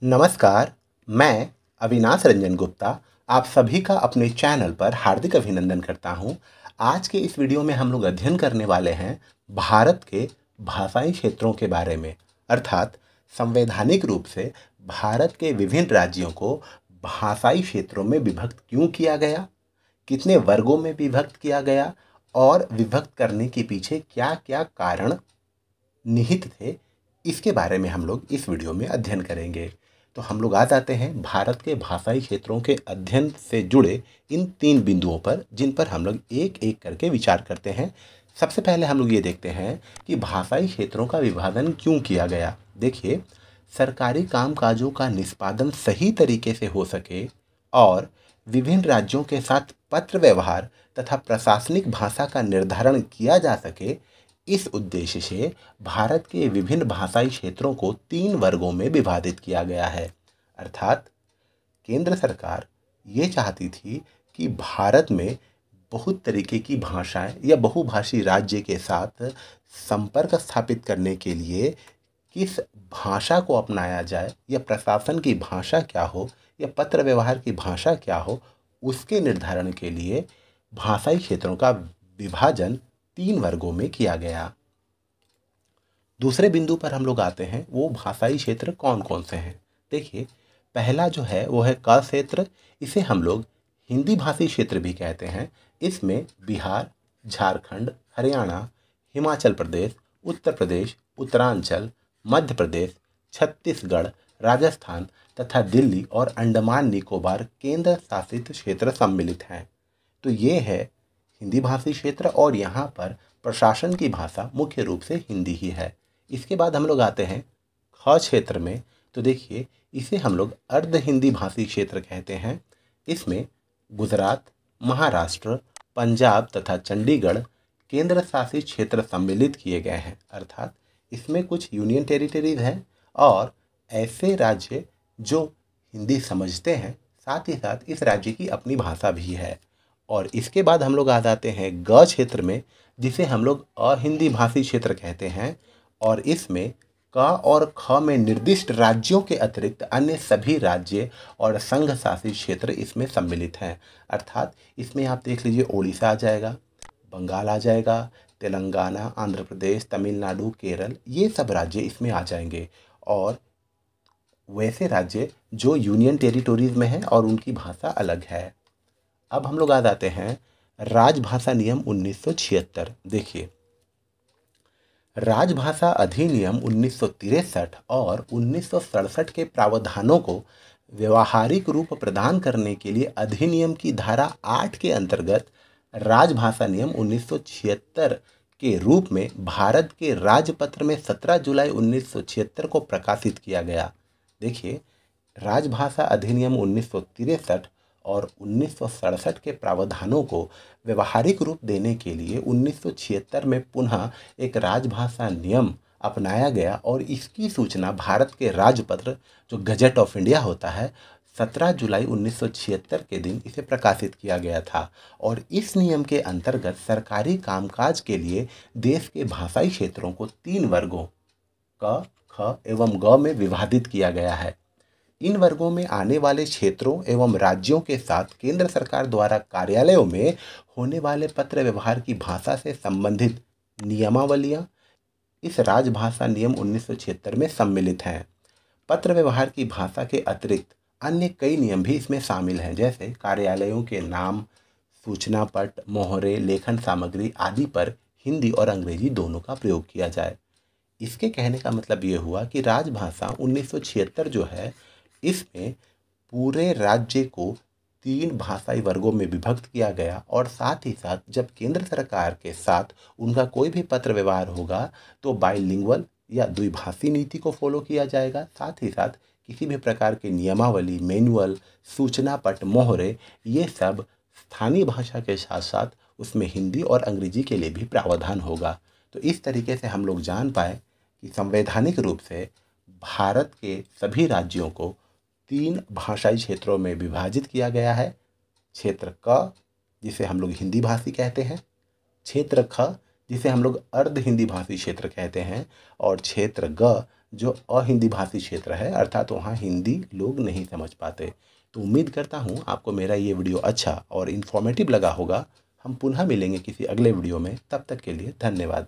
नमस्कार, मैं अविनाश रंजन गुप्ता आप सभी का अपने चैनल पर हार्दिक अभिनंदन करता हूं। आज के इस वीडियो में हम लोग अध्ययन करने वाले हैं भारत के भाषाई क्षेत्रों के बारे में, अर्थात संवैधानिक रूप से भारत के विभिन्न राज्यों को भाषाई क्षेत्रों में विभक्त क्यों किया गया, कितने वर्गों में विभक्त किया गया और विभक्त करने के पीछे क्या क्या कारण निहित थे, इसके बारे में हम लोग इस वीडियो में अध्ययन करेंगे। तो हम लोग आ जाते हैं भारत के भाषाई क्षेत्रों के अध्ययन से जुड़े इन 3 बिंदुओं पर, जिन पर हम लोग एक एक करके विचार करते हैं। सबसे पहले हम लोग ये देखते हैं कि भाषाई क्षेत्रों का विभाजन क्यों किया गया। देखिए, सरकारी कामकाजों का निष्पादन सही तरीके से हो सके और विभिन्न राज्यों के साथ पत्र व्यवहार तथा प्रशासनिक भाषा का निर्धारण किया जा सके, इस उद्देश्य से भारत के विभिन्न भाषाई क्षेत्रों को 3 वर्गों में विभाजित किया गया है। अर्थात केंद्र सरकार ये चाहती थी कि भारत में बहुत तरीके की भाषाएं या बहुभाषी राज्य के साथ संपर्क स्थापित करने के लिए किस भाषा को अपनाया जाए, या प्रशासन की भाषा क्या हो या पत्र व्यवहार की भाषा क्या हो, उसके निर्धारण के लिए भाषाई क्षेत्रों का विभाजन 3 वर्गों में किया गया। दूसरे बिंदु पर हम लोग आते हैं, वो भाषाई क्षेत्र कौन कौन से हैं। देखिए, पहला जो है वो है क क्षेत्र। इसे हम लोग हिंदी भाषी क्षेत्र भी कहते हैं। इसमें बिहार, झारखंड, हरियाणा, हिमाचल प्रदेश, उत्तर प्रदेश, उत्तरांचल, मध्य प्रदेश, छत्तीसगढ़, राजस्थान तथा दिल्ली और अंडमान निकोबार केंद्र शासित क्षेत्र सम्मिलित हैं। तो ये है हिंदी भाषी क्षेत्र और यहाँ पर प्रशासन की भाषा मुख्य रूप से हिंदी ही है। इसके बाद हम लोग आते हैं ख क्षेत्र में। तो देखिए, इसे हम लोग अर्ध हिंदी भाषी क्षेत्र कहते हैं। इसमें गुजरात, महाराष्ट्र, पंजाब तथा चंडीगढ़ केंद्र शासित क्षेत्र सम्मिलित किए गए हैं। अर्थात इसमें कुछ यूनियन टेरिटरीज हैं और ऐसे राज्य जो हिंदी समझते हैं, साथ ही साथ इस राज्य की अपनी भाषा भी है। और इसके बाद हम लोग आ जाते हैं ग क्षेत्र में, जिसे हम लोग अहिंदी भाषी क्षेत्र कहते हैं। और इसमें क और ख में निर्दिष्ट राज्यों के अतिरिक्त अन्य सभी राज्य और संघ शासित क्षेत्र इसमें सम्मिलित हैं। अर्थात इसमें आप देख लीजिए, ओडिशा आ जाएगा, बंगाल आ जाएगा, तेलंगाना, आंध्र प्रदेश, तमिलनाडु, केरल, ये सब राज्य इसमें आ जाएंगे। और वैसे राज्य जो यूनियन टेरिटोरीज में हैं और उनकी भाषा अलग है। अब हम लोग आ जाते हैं राजभाषा नियम 1976। देखिए, राजभाषा अधिनियम 1963 और 1967 के प्रावधानों को व्यवहारिक रूप प्रदान करने के लिए अधिनियम की धारा 8 के अंतर्गत राजभाषा नियम 1976 के रूप में भारत के राजपत्र में 17 जुलाई 1976 को प्रकाशित किया गया। देखिए, राजभाषा अधिनियम 1963 और 1967 के प्रावधानों को व्यवहारिक रूप देने के लिए 1976 में पुनः एक राजभाषा नियम अपनाया गया और इसकी सूचना भारत के राजपत्र, जो गजट ऑफ इंडिया होता है, 17 जुलाई 1976 के दिन इसे प्रकाशित किया गया था। और इस नियम के अंतर्गत सरकारी कामकाज के लिए देश के भाषाई क्षेत्रों को 3 वर्गों क, ख एवं ग में विभाजित किया गया है। इन वर्गों में आने वाले क्षेत्रों एवं राज्यों के साथ केंद्र सरकार द्वारा कार्यालयों में होने वाले पत्र व्यवहार की भाषा से संबंधित नियमावलियां इस राजभाषा नियम 1976 में सम्मिलित हैं। पत्र व्यवहार की भाषा के अतिरिक्त अन्य कई नियम भी इसमें शामिल हैं, जैसे कार्यालयों के नाम, सूचना पट, मोहरे, लेखन सामग्री आदि पर हिंदी और अंग्रेजी दोनों का प्रयोग किया जाए। इसके कहने का मतलब ये हुआ कि राजभाषा 1976 जो है, इसमें पूरे राज्य को 3 भाषाई वर्गों में विभक्त किया गया और साथ ही साथ जब केंद्र सरकार के साथ उनका कोई भी पत्र व्यवहार होगा तो बाइलिंगुअल या द्विभाषी नीति को फॉलो किया जाएगा। साथ ही साथ किसी भी प्रकार की नियमावली, मैनुअल, सूचना पट, मोहरे, ये सब स्थानीय भाषा के साथ साथ उसमें हिंदी और अंग्रेजी के लिए भी प्रावधान होगा। तो इस तरीके से हम लोग जान पाए कि संवैधानिक रूप से भारत के सभी राज्यों को 3 भाषाई क्षेत्रों में विभाजित किया गया है। क्षेत्र क, जिसे हम लोग हिंदी भाषी कहते हैं, क्षेत्र ख, जिसे हम लोग अर्ध हिंदी भाषी क्षेत्र कहते हैं, और क्षेत्र ग, जो अहिंदी भाषी क्षेत्र है, अर्थात वहाँ हिंदी लोग नहीं समझ पाते। तो उम्मीद करता हूँ आपको मेरा ये वीडियो अच्छा और इन्फॉर्मेटिव लगा होगा। हम पुनः मिलेंगे किसी अगले वीडियो में, तब तक के लिए धन्यवाद।